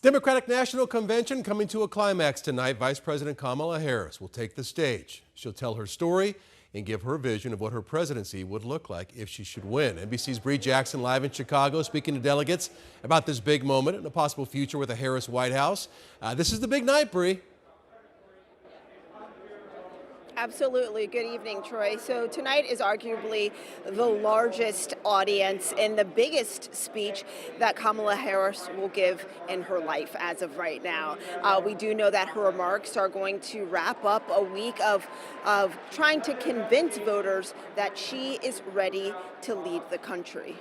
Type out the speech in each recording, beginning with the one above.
Democratic National Convention coming to a climax tonight. Vice President Kamala Harris will take the stage. She'll tell her story and give her vision of what her presidency would look like if she should win. NBC's Bree Jackson live in Chicago speaking to delegates about this big moment and a possible future with the Harris White House. This is the big night, Bree. Absolutely. Good evening, Troy. So tonight is arguably the largest audience and the biggest speech that Kamala Harris will give in her life as of right now. We do know that her remarks are going to wrap up a week of trying to convince voters that she is ready to lead the country.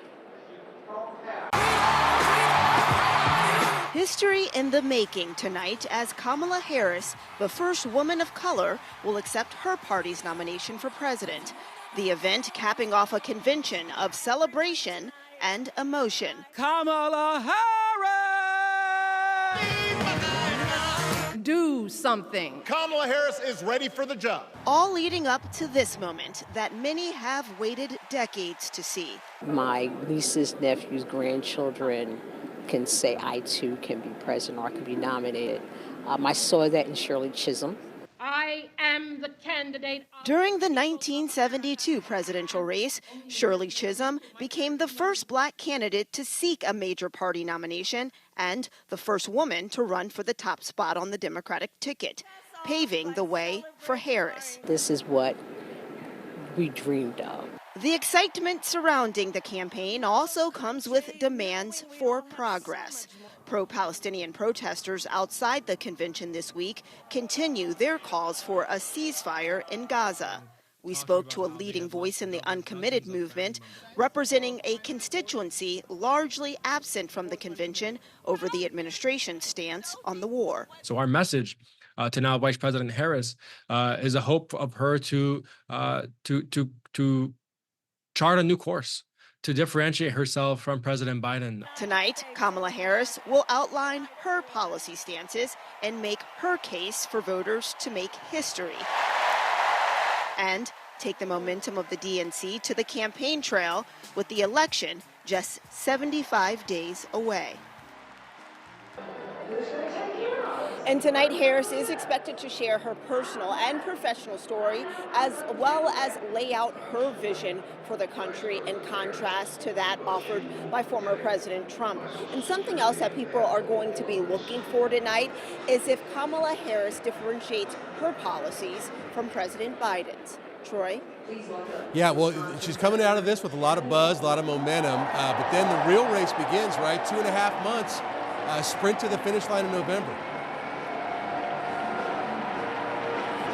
History in the making tonight as Kamala Harris, the first woman of color, will accept her party's nomination for president. The event capping off a convention of celebration and emotion. Kamala Harris! Do something. Kamala Harris is ready for the job. All leading up to this moment that many have waited decades to see. My nieces, nephews, grandchildren can say I too can be president or I can be nominated. I saw that in Shirley Chisholm. I am the candidate. During the 1972 presidential race, Shirley Chisholm became the first black candidate to seek a major party nomination and the first woman to run for the top spot on the Democratic ticket, paving the way for Harris. This is what we dreamed of. The excitement surrounding the campaign also comes with demands for progress. Pro-Palestinian protesters outside the convention this week continue their calls for a ceasefire in Gaza. We spoke to a leading voice in the uncommitted movement, representing a constituency largely absent from the convention over the administration's stance on the war. So our message to now Vice President Harris is a hope of her to chart a new course, to differentiate herself from President Biden. Tonight, Kamala Harris will outline her policy stances and make her case for voters to make history and take the momentum of the DNC to the campaign trail with the election just 75 days away. And tonight, Harris is expected to share her personal and professional story, as well as lay out her vision for the country in contrast to that offered by former President Trump. And something else that people are going to be looking for tonight is if Kamala Harris differentiates her policies from President Biden's. Troy? Yeah, well, she's coming out of this with a lot of buzz, a lot of momentum, but then the real race begins, right? 2.5 months, sprint to the finish line in November.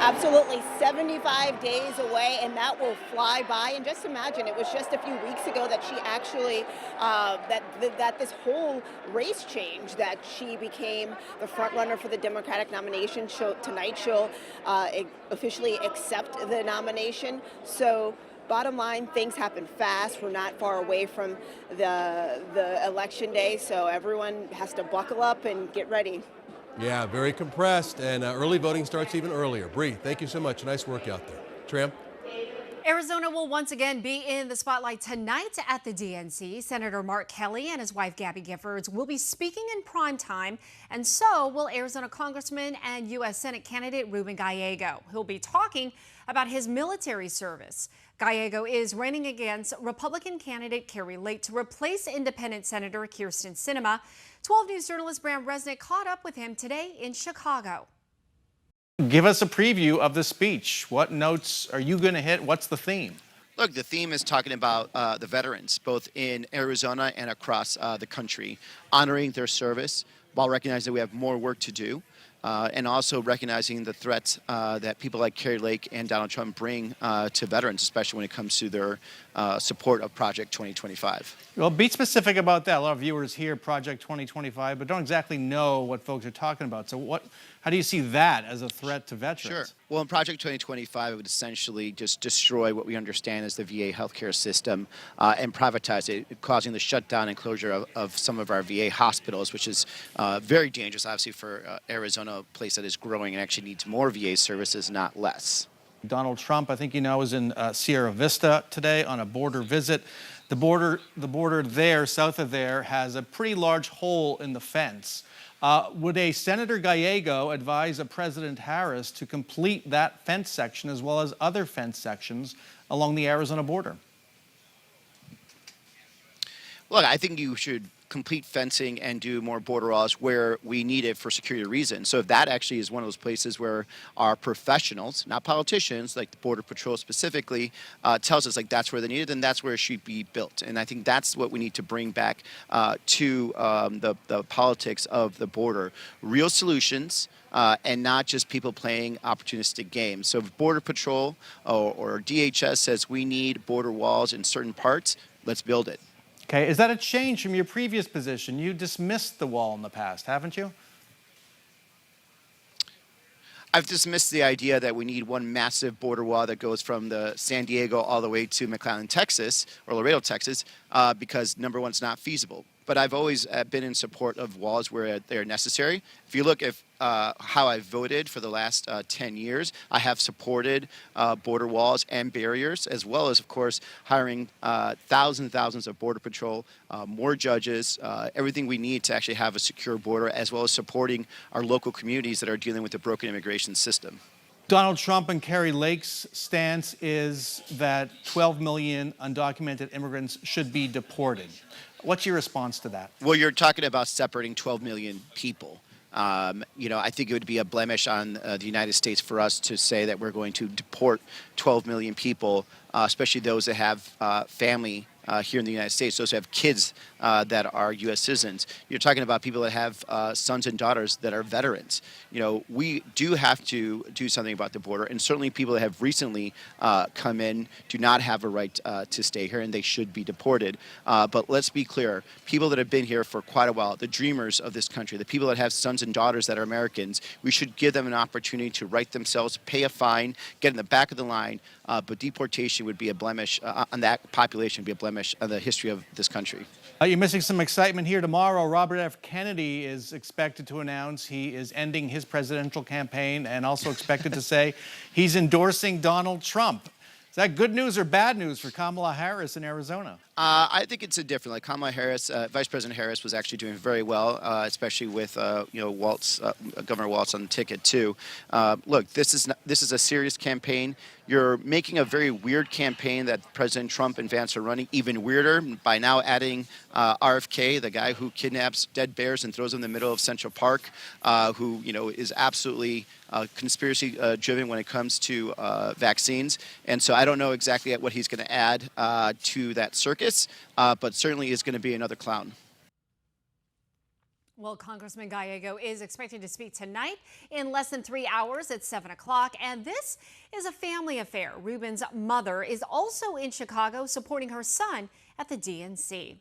Absolutely, 75 days away, and that will fly by. And just imagine, it was just a few weeks ago that she actually, that this whole race changed, that she became the front runner for the Democratic nomination. Tonight she'll officially accept the nomination. So bottom line, things happen fast. We're not far away from the election day, so everyone has to buckle up and get ready. Yeah, very compressed, and early voting starts even earlier. Bree, thank you so much. Nice work out there. Tram? Arizona will once again be in the spotlight tonight at the DNC. Senator Mark Kelly and his wife Gabby Giffords will be speaking in prime time, and so will Arizona Congressman and U.S. Senate candidate Ruben Gallego. He'll be talking about his military service. Gallego is running against Republican candidate Carrie Lake to replace independent Senator Kyrsten Sinema. 12 News journalist Bram Resnick caught up with him today in Chicago. Give us a preview of the speech. What notes are you going to hit? What's the theme? Look, the theme is talking about the veterans, both in Arizona and across the country, honoring their service while recognizing that we have more work to do. And also recognizing the threats that people like Carrie Lake and Donald Trump bring to veterans, especially when it comes to their support of Project 2025. Well, be specific about that. A lot of viewers hear Project 2025, but don't exactly know what folks are talking about. So how do you see that as a threat to veterans? Sure. Well, in Project 2025, it would essentially just destroy what we understand as the VA healthcare system and privatize it, causing the shutdown and closure of some of our VA hospitals, which is very dangerous, obviously, for Arizona, a place that is growing and actually needs more VA services, not less. Donald Trump, I think you know, is in Sierra Vista today on a border visit. The border there, south of there, has a pretty large hole in the fence. Would a Senator Gallego advise a President Harris to complete that fence section as well as other fence sections along the Arizona border? Look, I think you should complete fencing and do more border walls where we need it for security reasons. So if that actually is one of those places where our professionals, not politicians, like the Border Patrol specifically, tells us like that's where they need it, then that's where it should be built. And I think that's what we need to bring back to the politics of the border. Real solutions. And not just people playing opportunistic games. So if Border Patrol or DHS says we need border walls in certain parts, let's build it. Okay, is that a change from your previous position? You dismissed the wall in the past, haven't you? I've dismissed the idea that we need one massive border wall that goes from the San Diego all the way to McAllen, Texas, or Laredo, Texas, because number one, it's not feasible. But I've always been in support of walls where they're necessary. If you look at how I voted for the last 10 years, I have supported border walls and barriers, as well as, of course, hiring thousands and thousands of Border Patrol, more judges, everything we need to actually have a secure border, as well as supporting our local communities that are dealing with the broken immigration system. Donald Trump and Kari Lake's stance is that 12 million undocumented immigrants should be deported. What's your response to that? Well, you're talking about separating 12 million people. I think it would be a blemish on the United States for us to say that we're going to deport 12 million people, especially those that have family here in the United States, those who have kids that are U.S. citizens. You're talking about people that have sons and daughters that are veterans. We do have to do something about the border, and certainly people that have recently come in do not have a right to stay here, and they should be deported. But let's be clear, people that have been here for quite a while, the dreamers of this country, the people that have sons and daughters that are Americans, we should give them an opportunity to right themselves, pay a fine, get in the back of the line, but deportation would be a blemish on that population, would be a blemish on the history of this country. You're missing some excitement here tomorrow. Robert F. Kennedy is expected to announce he is ending his presidential campaign and also expected to say he's endorsing Donald Trump. Is that good news or bad news for Kamala Harris in Arizona? I think it's a different. Like Kamala Harris, Vice President Harris was actually doing very well, especially with Waltz, Governor Waltz on the ticket too. Look, this is a serious campaign. You're making a very weird campaign that President Trump and Vance are running even weirder by now adding RFK, the guy who kidnaps dead bears and throws them in the middle of Central Park, who is absolutely conspiracy driven when it comes to vaccines. And so I don't know exactly what he's going to add to that circus, but certainly is going to be another clown. Well, Congressman Gallego is expected to speak tonight in less than 3 hours at 7 o'clock. And this is a family affair. Ruben's mother is also in Chicago supporting her son at the DNC.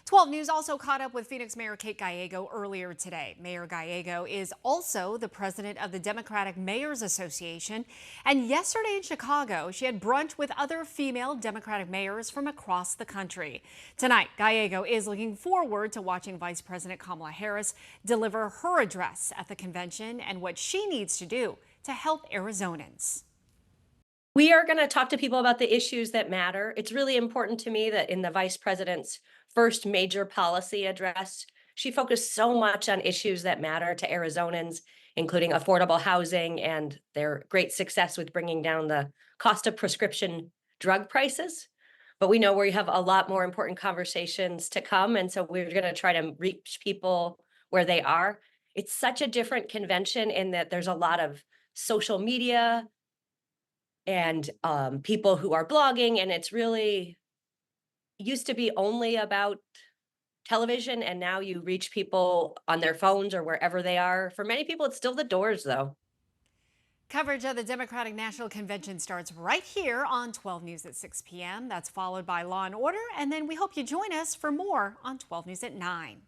12 News also caught up with Phoenix Mayor Kate Gallego earlier today. Mayor Gallego is also the president of the Democratic Mayors Association. And yesterday in Chicago, she had brunch with other female Democratic mayors from across the country. Tonight, Gallego is looking forward to watching Vice President Kamala Harris deliver her address at the convention and what she needs to do to help Arizonans. We are going to talk to people about the issues that matter. It's really important to me that in the vice president's first major policy address, she focused so much on issues that matter to Arizonans, including affordable housing and their great success with bringing down the cost of prescription drug prices. But we know we have a lot more important conversations to come. And so we're going to try to reach people where they are. It's such a different convention in that there's a lot of social media and people who are blogging, and it's really used to be only about television, and now you reach people on their phones or wherever they are. For many people, it's still the doors, though. Coverage of the Democratic National Convention starts right here on 12 News at 6 p.m. That's followed by Law and Order, and then we hope you join us for more on 12 News at 9.